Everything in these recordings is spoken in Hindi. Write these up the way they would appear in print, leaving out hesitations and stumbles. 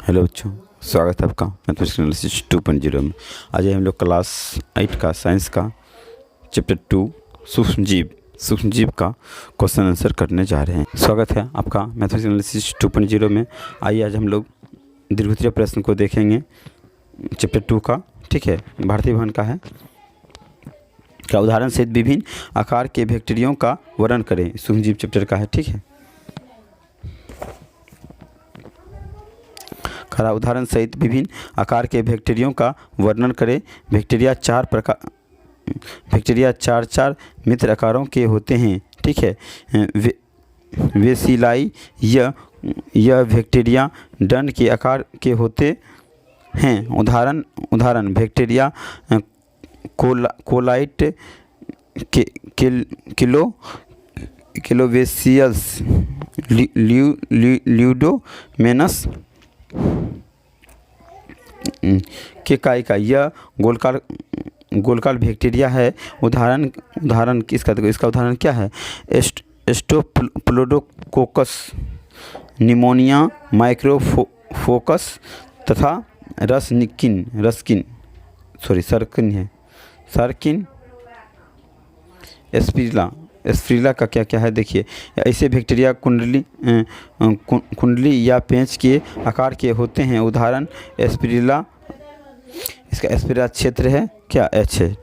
हेलो बच्चों, स्वागत है आपका मैथमेटिक्स एनालिसिस 2.0 में। आज हम लोग क्लास 8 का साइंस का चैप्टर 2 सूक्ष्म जीव का क्वेश्चन आंसर करने जा रहे हैं। स्वागत है आपका मैथमेटिक्स एनालिसिस 2.0 में। आइए आज हम लोग दीर्घोत्तरीय प्रश्न को देखेंगे चैप्टर 2 का। ठीक है, भारतीय भवन का है। का उदाहरण सहित विभिन्न आकार के बैक्टीरियों का वर्णन करें। सूक्ष्म जीव चैप्टर का है। ठीक है, खरा उदाहरण सहित विभिन्न आकार के बैक्टीरियों का वर्णन करें। बैक्टीरिया चार मित्र आकारों के होते हैं। ठीक है, वे सिलाई यह बैक्टीरिया दंड के आकार के होते हैं। उदाहरण बैक्टीरिया कोलाइट किलोवेसियस ल्यूडोमेनस के का यह गोलकार बैक्टीरिया है। उदाहरण किसका, देखो इसका उदाहरण क्या है। स्टोप्लोडोकोकस निमोनिया माइक्रोफोकस तथा सरकिन एस्पिरिला का क्या है। देखिए, ऐसे बैक्टीरिया कुंडली या पेंच के आकार के होते हैं। उदाहरण एस्पिरिला, इसका एस्पिरिला क्षेत्र है क्या, एच है।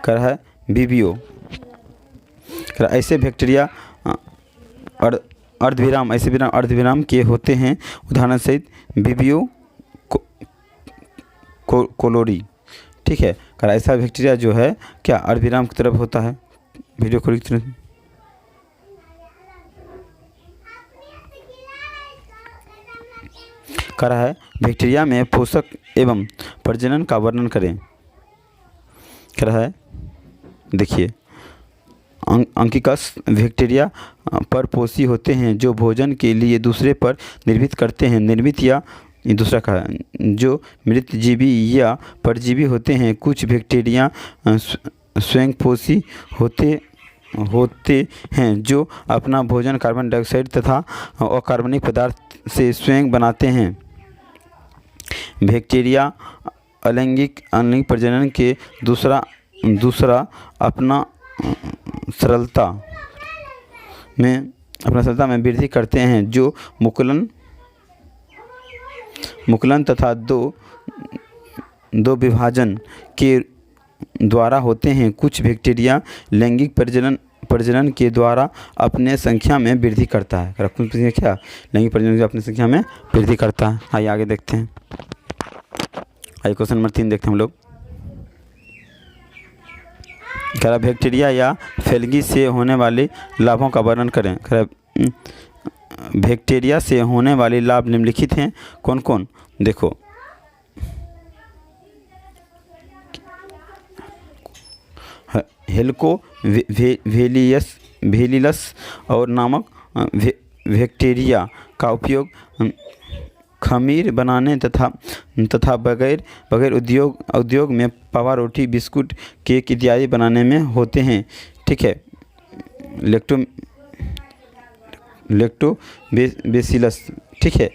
कर है बीबियो, ऐसे बैक्टीरिया अर्धविराम के होते हैं। उदाहरण सहित बीबियो कोलोरी। ठीक है, कर ऐसा बैक्टीरिया जो है क्या अर्धविराम की तरफ होता है। वीडियो खोल की तरफ कर है बैक्टीरिया में पोषक एवं प्रजनन का वर्णन करें। कर है, देखिए अंकिकस बैक्टीरिया परपोषी होते हैं जो भोजन के लिए दूसरे पर निर्मित करते हैं। निर्मित या दूसरा का जो मृतजीवी या परजीवी होते हैं। कुछ बैक्टीरिया स्वयंपोषी होते हैं जो अपना भोजन कार्बन डाइऑक्साइड तथा अकार्बनिक पदार्थ से स्वयं बनाते हैं। बैक्टीरिया अलैंगिक प्रजनन के दूसरा अपना सरलता में वृद्धि करते हैं जो मुकुलन तथा दो विभाजन के द्वारा होते हैं। कुछ बैक्टीरिया लैंगिक प्रजनन के द्वारा अपने संख्या में वृद्धि करता है। क्या लैंगिक प्रजनन से अपनी संख्या में वृद्धि करता है। आइए आगे देखते हैं। आइए क्वेश्चन नंबर 3 देखते हैं हम लोग। क्या बैक्टीरिया या फैलगी से होने वाले लाभों का वर्णन करें। बैक्टीरिया से होने वाले लाभ निम्नलिखित हैं। कौन कौन, देखो हेलिकोवेलियस और नामक बैक्टीरिया का उपयोग खमीर बनाने तथा बगैर उद्योग में पावा रोटी, बिस्कुट, केक इत्यादि बनाने में होते हैं। ठीक है, लेक्टोबेसिलस। ठीक है,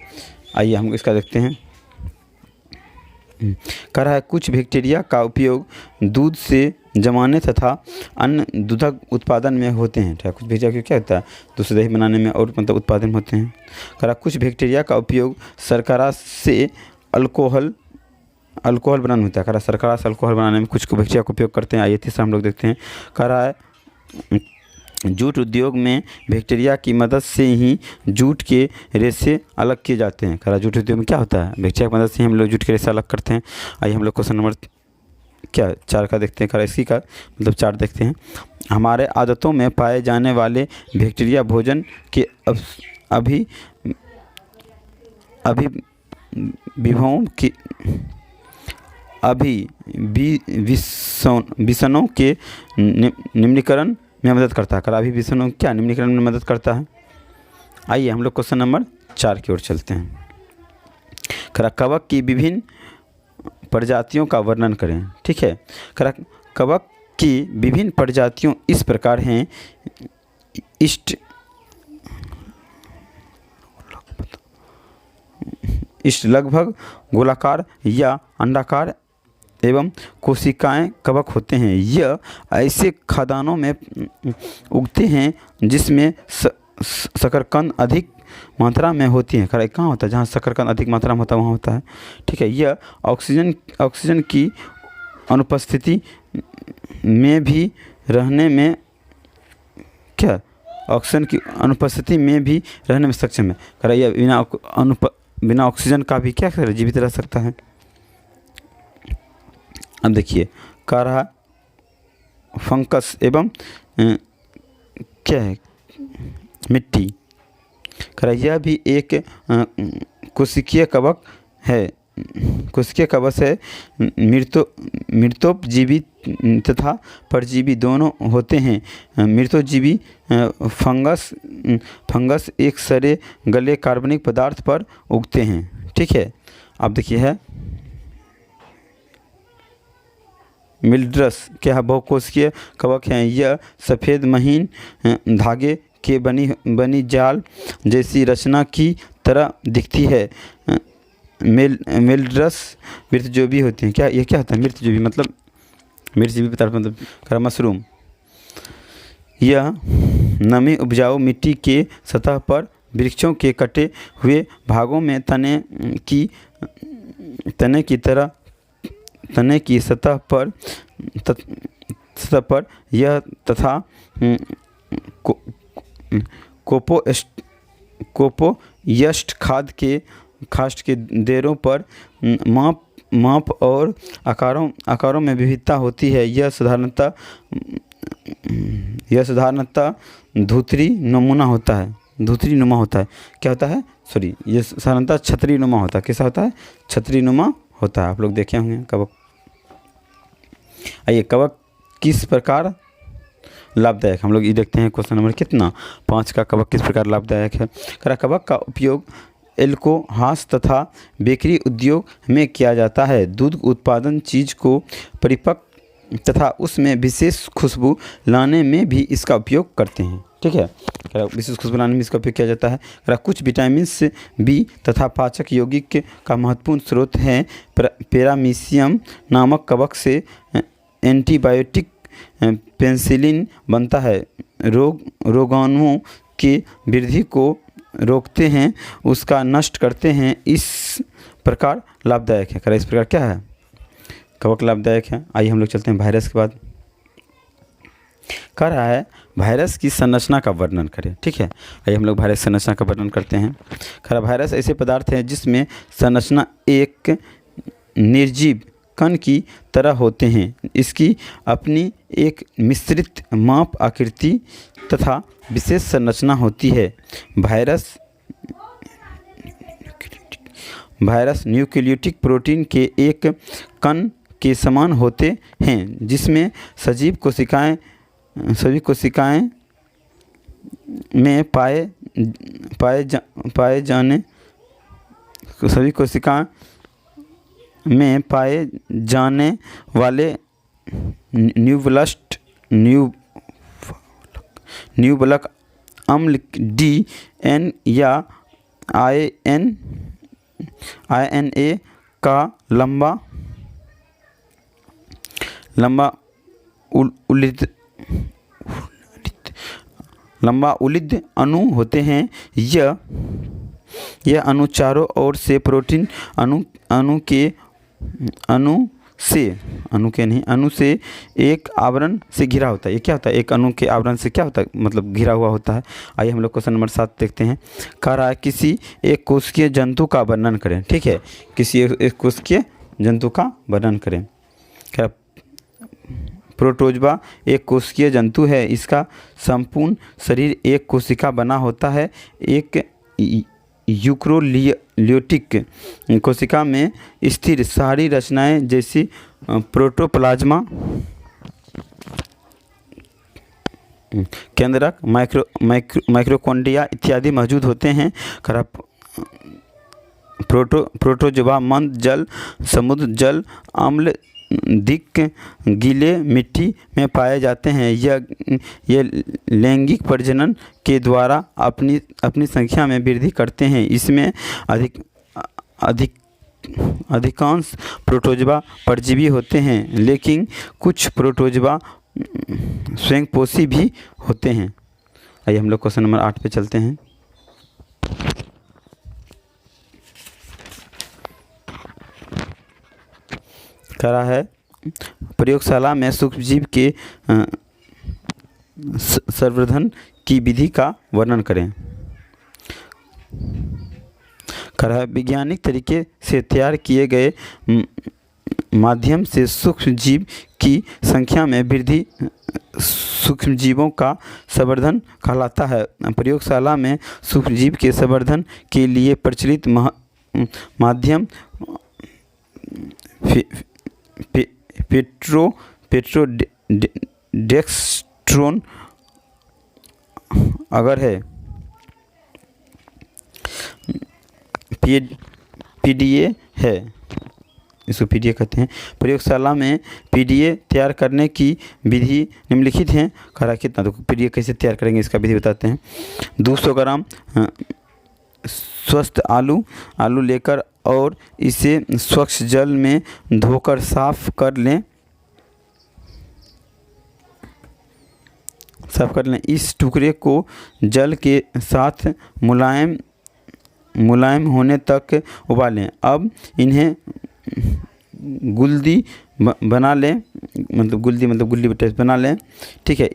आइए हम इसका देखते हैं। कर है कुछ बैक्टीरिया का उपयोग दूध से जमाने तथा अन्य दुग्ध उत्पादन में होते हैं। कुछ बैक्टीरिया क्या होता है, दूध से दही बनाने में और उत्पादन होते हैं। कर कुछ बैक्टीरिया का उपयोग शर्करा से अल्कोहल बनाने होता है। शर्करा से अल्कोहल बनाने में कुछ बैक्टीरिया का उपयोग करते हैं। आइए तीसरा हम लोग देखते हैं। कर रहा है जूट उद्योग में बैक्टीरिया की मदद से ही जूट के रेशे अलग किए जाते हैं। खरा जूट उद्योग में क्या होता है, बैक्टीरिया की मदद से ही हम लोग जूट के रेशे अलग करते हैं। आइए हम लोग क्वेश्चन नंबर 4 का देखते हैं। खरा इसी का मतलब 4 देखते हैं। हमारे आदतों में पाए जाने वाले बैक्टीरिया भोजन के विषयों के निम्नीकरण में मदद करता है। खरा विषयों क्या निम्नीकरण में मदद करता है। आइए हम लोग क्वेश्चन नंबर 4 की ओर चलते हैं। खरा कवक की विभिन्न प्रजातियों का वर्णन करें। ठीक है, खरा कवक की विभिन्न प्रजातियों इस प्रकार हैं। इष्ट लगभग गोलाकार या अंडाकार एवं कोशिकाएं कवक होते हैं। यह ऐसे खदानों में उगते हैं जिसमें शकरकंद अधिक मात्रा में होती है। खरा कहाँ होता है? जहाँ शकरकंद अधिक मात्रा में होता है वहाँ होता है। ठीक है। यह ऑक्सीजन की अनुपस्थिति में भी रहने में क्या ऑक्सीजन की अनुपस्थिति में भी रहने में सक्षम है। खरा यह बिना ऑक्सीजन का भी क्या कर जीवित रह सकता है। अब देखिए कह रहा फंगस एवं क्या है मिट्टी। कह रहा यह भी एक कोशिकीय कवक है। कोशिकीय कवक है। मृतोपजीवी तथा परजीवी दोनों होते हैं। मृतोजीवी फंगस एक सड़े गले कार्बनिक पदार्थ पर उगते हैं। ठीक है। अब देखिए है मिल्ड्रस क्या है? बहुकोशिकीय कवक हैं। यह सफ़ेद महीन धागे के बनी जाल जैसी रचना की तरह दिखती है। मिल्ड्रस मृतजोबी होती हैं। क्या ये क्या होता है? मृतजोबी मतलब मृतजीवी पदार्थ मतलब मशरूम। यह नमी उपजाऊ मिट्टी के सतह पर वृक्षों के कटे हुए भागों में तने की सतह पर यह तथा कोपोयस्ट खास्ट के देरों पर माप और आकारों में विविधता होती है। यह साधारणतः धूतरी नुमा होता है। क्या होता है? सॉरी, ये साधारणतः छतरी नुमा होता है। कैसा होता है? छतरी नुमा होता है। आप लोग देखे होंगे कवक। आइए कवक किस प्रकार लाभदायक, हम लोग ये देखते हैं क्वेश्चन नंबर कितना 5 का। कवक किस प्रकार लाभदायक है? कवक का उपयोग एल्कोहॉल तथा बेकरी उद्योग में किया जाता है। दूध उत्पादन चीज़ को परिपक्व तथा उसमें विशेष खुशबू लाने में भी इसका उपयोग करते हैं। ठीक है। विशेष खुशबू लाने में इसका उपयोग किया जाता है। कुछ विटामिन बी तथा पाचक यौगिक का महत्वपूर्ण स्रोत है। पैरामीशियम नामक कवक से एंटीबायोटिक पेनिसिलिन बनता है। रोगाणुओं के वृद्धि को रोकते हैं, उसका नष्ट करते हैं, इस प्रकार लाभदायक है। इस प्रकार क्या है? कवक लाभदायक है। आइए हम लोग चलते हैं वायरस के बाद। कह रहा है वायरस की संरचना का वर्णन करें। ठीक है। आइए हम लोग वायरस संरचना का वर्णन करते हैं। खरा वायरस ऐसे पदार्थ हैं जिसमें संरचना एक निर्जीव कण की तरह होते हैं। इसकी अपनी एक मिश्रित माप आकृति तथा विशेष संरचना होती है। वायरस न्यूक्लियोटिक प्रोटीन के एक कण के समान होते हैं जिसमें सभी कोशिकाएं में पाए जाने वाले न्यूब्लक अम्ल DN या INA का लंबा उलिद अणु होते हैं। यह अणु चारों ओर से प्रोटीन अणु से एक आवरण से घिरा होता है। ये क्या होता है? एक अणु के आवरण से क्या होता है? मतलब घिरा हुआ होता है। आइए हम लोग क्वेश्चन नंबर 7 देखते हैं। कह रहा है किसी एक कोशिकीय जंतु का वर्णन करें। ठीक है। किसी एक कोशिकीय जंतु का वर्णन करें। क्या? प्रोटोजवा एक कोशिकीय जंतु है। इसका संपूर्ण शरीर एक कोशिका बना होता है। एक यूक्रोलियोटिक कोशिका में स्थिर सारी रचनाएं जैसी प्रोटोप्लाज्मा, केंद्रक, माइक्रोकॉन्ड्रिया इत्यादि मौजूद होते हैं। प्रोटोजोआ मंद जल, समुद्र जल, अम्ल अधिक गीले मिट्टी में पाए जाते हैं। ये लैंगिक प्रजनन के द्वारा अपनी संख्या में वृद्धि करते हैं। इसमें अधिकांश प्रोटोजोआ परजीवी होते हैं, लेकिन कुछ प्रोटोजोआ स्वयंपोषी भी होते हैं। आइए हम लोग क्वेश्चन नंबर 8 पे चलते हैं। करा है प्रयोगशाला में सूक्ष्मजीव के संवर्धन की विधि का वर्णन करें। करा है वैज्ञानिक तरीके से तैयार किए गए माध्यम से सूक्ष्मजीव की संख्या में वृद्धि सूक्ष्मजीवों का संवर्धन कहलाता है। प्रयोगशाला में सूक्ष्मजीव के संवर्धन के लिए प्रचलित माध्यम पेट्रोडेक्स्ट्रोन अगर है पीडीए है, इसको पीडीए कहते हैं। प्रयोगशाला में पीडीए तैयार करने की विधि निम्नलिखित हैं। करा कितना, तो पीडीए कैसे तैयार करेंगे इसका विधि बताते हैं। 200 ग्राम स्वस्थ आलू लेकर और इसे स्वच्छ जल में धोकर साफ कर लें। इस टुकड़े को जल के साथ मुलायम होने तक उबालें। अब इन्हें गुल्दी बना लें, मतलब गुल्ली टाइप बना लें। ठीक है,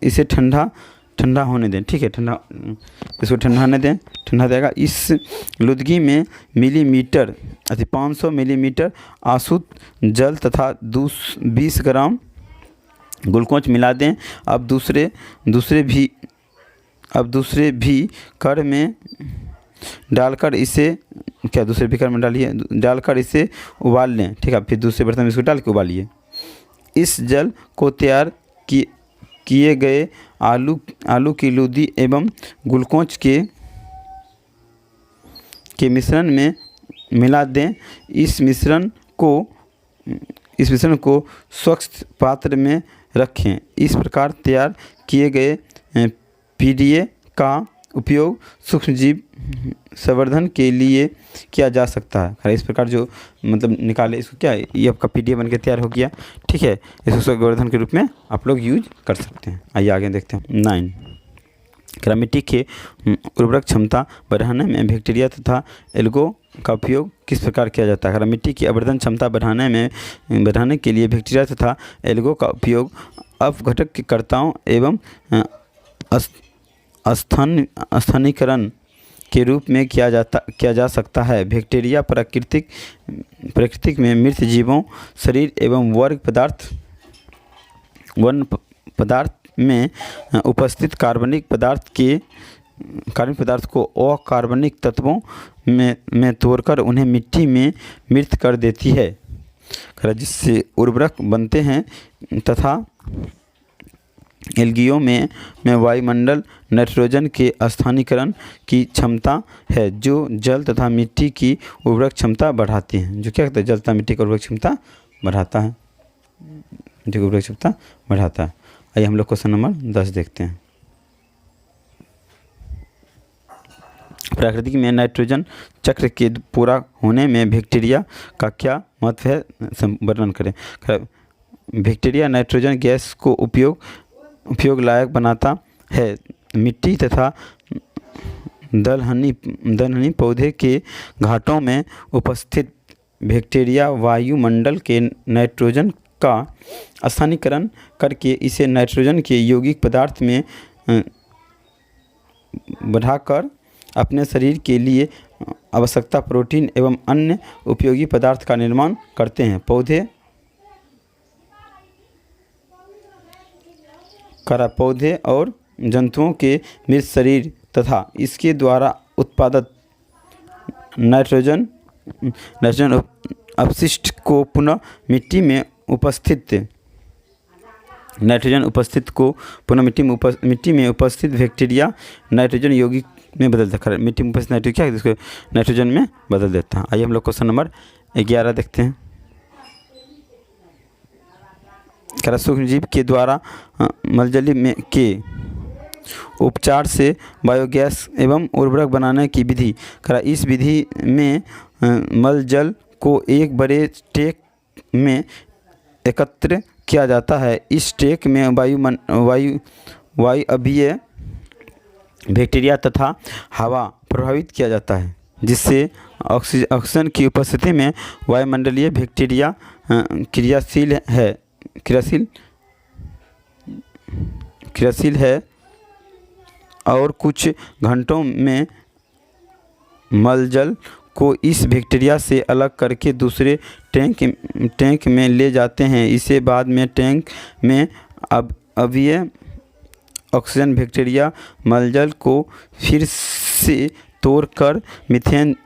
इसे ठंडा होने दें। ठीक है, इसको ठंडा होने दें। ठंडा देगा। इस लुदगी में 500 मिलीमीटर आसुत जल तथा 20 ग्राम ग्लूकोज मिला दें। अब दूसरे भी कर में डालकर इसे डालकर इसे उबाल लें। ठीक है, फिर दूसरे बर्तन में इसको डाल के उबालिए। इस जल को तैयार किए गए आलू की लूदी एवं ग्लूकोज के मिश्रण में मिला दें। इस मिश्रण को स्वच्छ पात्र में रखें। इस प्रकार तैयार किए गए पीडीए का उपयोग सूक्ष्मजीव संवर्धन के लिए किया जा सकता है। इस प्रकार जो मतलब निकाले, इसको क्या है, ये आपका पीडीए बन के तैयार हो गया। ठीक है, इसको संवर्धन के रूप में आप लोग यूज कर सकते हैं। आइए आगे देखते हैं। 9 मिट्टी के उर्वरक क्षमता बढ़ाने में बैक्टीरिया तथा एल्गो का उपयोग किस प्रकार किया जाता है। मिट्टी की अवर्धन क्षमता बढ़ाने के लिए बैक्टीरिया तथा एल्गो का उपयोग अपघटककर्ताओं एवं स्थानीयकरण के रूप में किया जा सकता है। बैक्टीरिया प्रकृति में मृत जीवों, शरीर एवं वन पदार्थ में उपस्थित कार्बनिक पदार्थ को अकार्बनिक तत्वों में तोड़कर उन्हें मिट्टी में मृत कर देती है, जिससे उर्वरक बनते हैं। तथा एल्गियों में वायुमंडल नाइट्रोजन के स्थानीयकरण की क्षमता है, जो जल तथा मिट्टी की उर्वरक क्षमता बढ़ाती है। जो क्या कहते हैं, जल तथा मिट्टी की उर्वरक क्षमता बढ़ाता है। आइए हम लोग क्वेश्चन नंबर 10 देखते हैं। प्रकृति में नाइट्रोजन चक्र के पूरा होने में बैक्टीरिया का क्या महत्व है, वर्णन करें। बैक्टीरिया नाइट्रोजन गैस को उपयोग लायक बनाता है। मिट्टी तथा दलहनी पौधे के घाटों में उपस्थित बैक्टीरिया वायुमंडल के नाइट्रोजन का स्थानीयकरण करके इसे नाइट्रोजन के यौगिक पदार्थ में बढ़ाकर अपने शरीर के लिए आवश्यकता प्रोटीन एवं अन्य उपयोगी पदार्थ का निर्माण करते हैं। पौधे और जंतुओं के मृत शरीर तथा इसके द्वारा उत्पादित नाइट्रोजन अपशिष्ट को पुनः मिट्टी में उपस्थित बैक्टीरिया नाइट्रोजन यौगिक में बदल देता है। मिट्टी में उपस्थित नाइट्रोजन क्या है, इसको नाइट्रोजन में बदल देता है। आइए हम लोग क्वेश्चन नंबर 11 देखते हैं। सूक्ष्मजीव के द्वारा मलजली उपचार से बायोगैस एवं उर्वरक बनाने की विधि। इस विधि में मल जल को एक बड़े टैंक में एकत्र किया जाता है। इस टैंक में वायवीय बैक्टीरिया तथा हवा प्रभावित किया जाता है, जिससे ऑक्सीजन की उपस्थिति में वायुमंडलीय बैक्टीरिया क्रियाशील है और कुछ घंटों में मलजल को इस बैक्टीरिया से अलग करके दूसरे टैंक में ले जाते हैं। इसे बाद में टैंक में अव्यय ऑक्सीजन बैक्टीरिया मलजल को फिर से तोड़कर मीथेन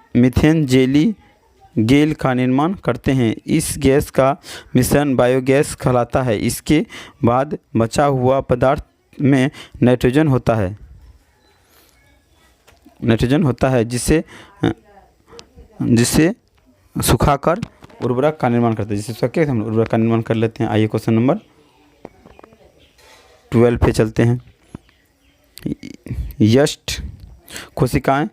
गैस का निर्माण करते हैं। इस गैस का मिश्रण बायोगैस कहलाता है। इसके बाद बचा हुआ पदार्थ में नाइट्रोजन होता है जिसे सुखाकर उर्वरक का निर्माण करते हैं। जिसे सुखा के हम उर्वरक का निर्माण कर लेते हैं। आइए क्वेश्चन नंबर 12 पे चलते हैं। यष्ट कोशिकाएं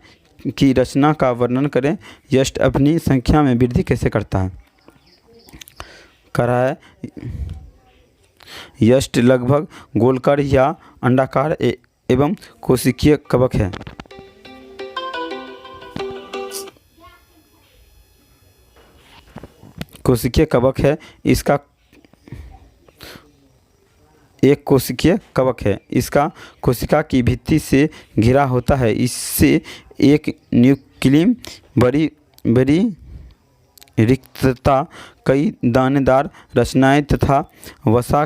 की रचना का वर्णन करें। यष्ट अपनी संख्या में वृद्धि कैसे करता है? यष्ट लगभग गोलाकार या अंडाकार एवं कोशिकीय कवक है। कोशिकीय कवक है। इसका एक कोशिकीय कवक है। इसका कोशिका की भित्ति से घिरा होता है। इससे एक न्यूक्लियम बड़ी रिक्तता, कई दानेदार रचनाएं तथा वसा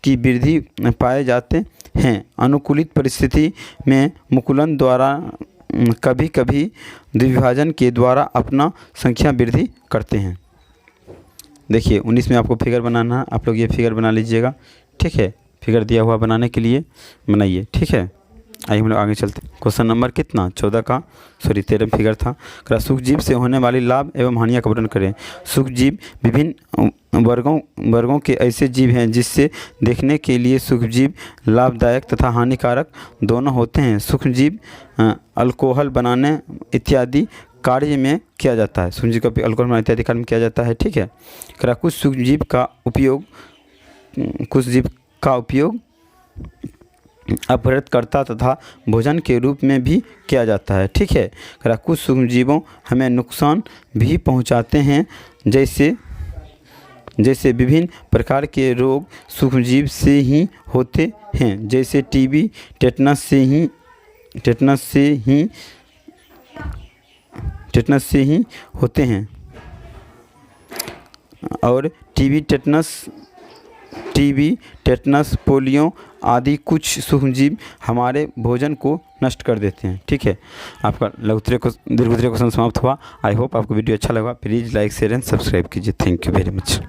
की वृद्धि पाए जाते हैं। अनुकूलित परिस्थिति में मुकुलन द्वारा कभी कभी द्विभाजन के द्वारा अपना संख्या वृद्धि करते हैं। देखिए 19 में आपको फिगर बनाना है। आप लोग ये फिगर बना लीजिएगा, ठीक है। फिगर दिया हुआ बनाने के लिए बनाइए, ठीक है। आइए हम लोग आगे चलते हैं। क्वेश्चन नंबर कितना 13 फिगर था। सूक्ष्मजीव से होने वाली लाभ एवं हानियों का वर्णन करें। सूक्ष्मजीव विभिन्न वर्गों के ऐसे जीव हैं जिससे देखने के लिए सूक्ष्मजीव लाभदायक तथा हानिकारक दोनों होते हैं। सूक्ष्मजीव अल्कोहल बनाने इत्यादि कार्य में किया जाता है। सूक्ष्मजीव का अल्कोहल बनाने इत्यादि कार्य में किया जाता है, ठीक है। कुछ सूक्ष्मजीव का उपयोग अपहरणकर्ता तथा भोजन के रूप में भी किया जाता है, ठीक है। कुछ सूक्ष्मजीवों हमें नुकसान भी पहुंचाते हैं, जैसे विभिन्न प्रकार के रोग सूक्ष्मजीव से ही होते हैं, जैसे टीबी टेटनस से ही होते हैं। और टीबी टेटनस पोलियो आदि कुछ सूक्ष्मजीव हमारे भोजन को नष्ट कर देते हैं, ठीक है। आपका दीर्घोत्तरीय क्वेश्चन समाप्त हुआ। आई होप आपको वीडियो अच्छा लगा। Please like share and subscribe कीजिए। Thank you very much.